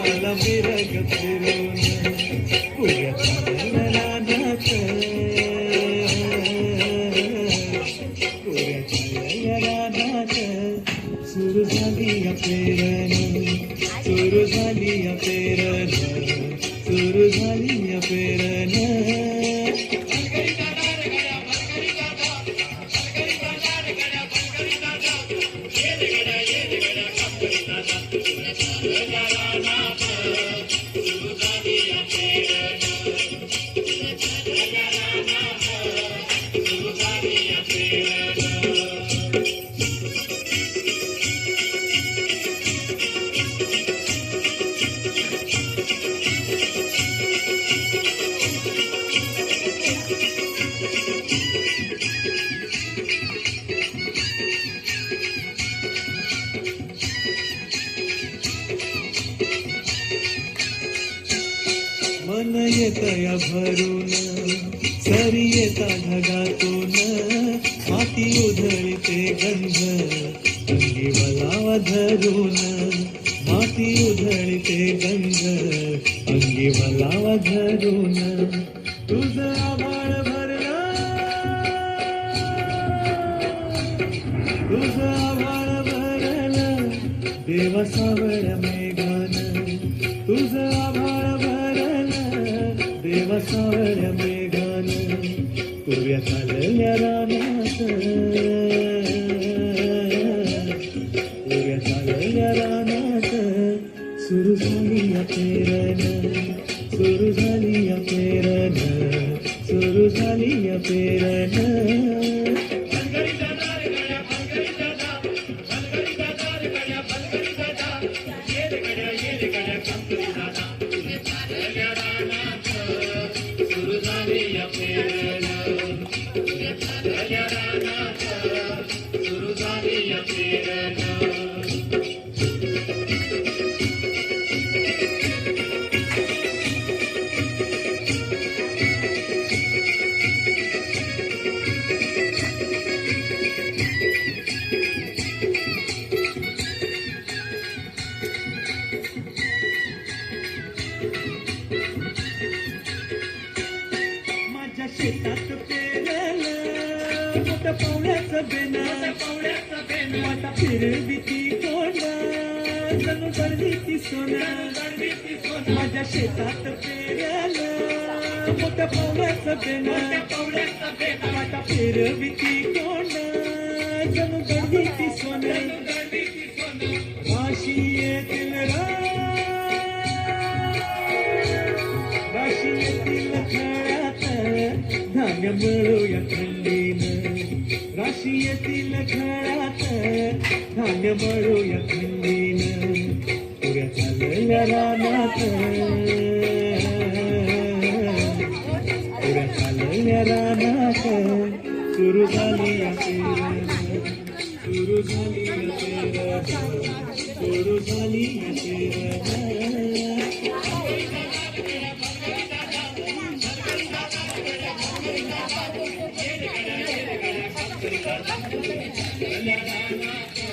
आला मिरग फिरून पुऱ्या चालल्या रानात पुऱ्या चालल्या रानात सुरू झाली या पेरण सुरू झाली या पेरण सुरू झाली या पेरण मन येतया भरून सरी येता ढगातून माती उधळते गंध अंगी वलावा धरून माती उधळते गंध अंगी वलावा धरून तुझं आभाळ भरलं तुझं आभाळ भरलं देवा सावळ्या मेघान तुझं आभाळ देवा सावळ्या मेघान पुऱ्या चालल्या रानात पुऱ्या चालल्या रानात सुरू झाली या पेरण सुरू झाली या पेरण सुरू झाली या पेरण शेतात पेरलं मोठ्या पावड्याचं बेनं वाटा फिरविती कोंडा जणू गडवीती सोनं माझ्या शेतात पेरलं मोठ्या पावड्याचं बेनं वाटा फिरविती कोंडा जणू गडवीती सोनं राशी येतील राशी येतील खळ्यात धान्य मिळूया थंडीनं राशी येतील खळ्यात धान्य मिळूया थंडीनं पुऱ्या चालल्या रानात पुऱ्या चालल्या रानात सुरू झाली या पेरण सुरू झाली या पेरण सुरू झाली या पेरण La la la la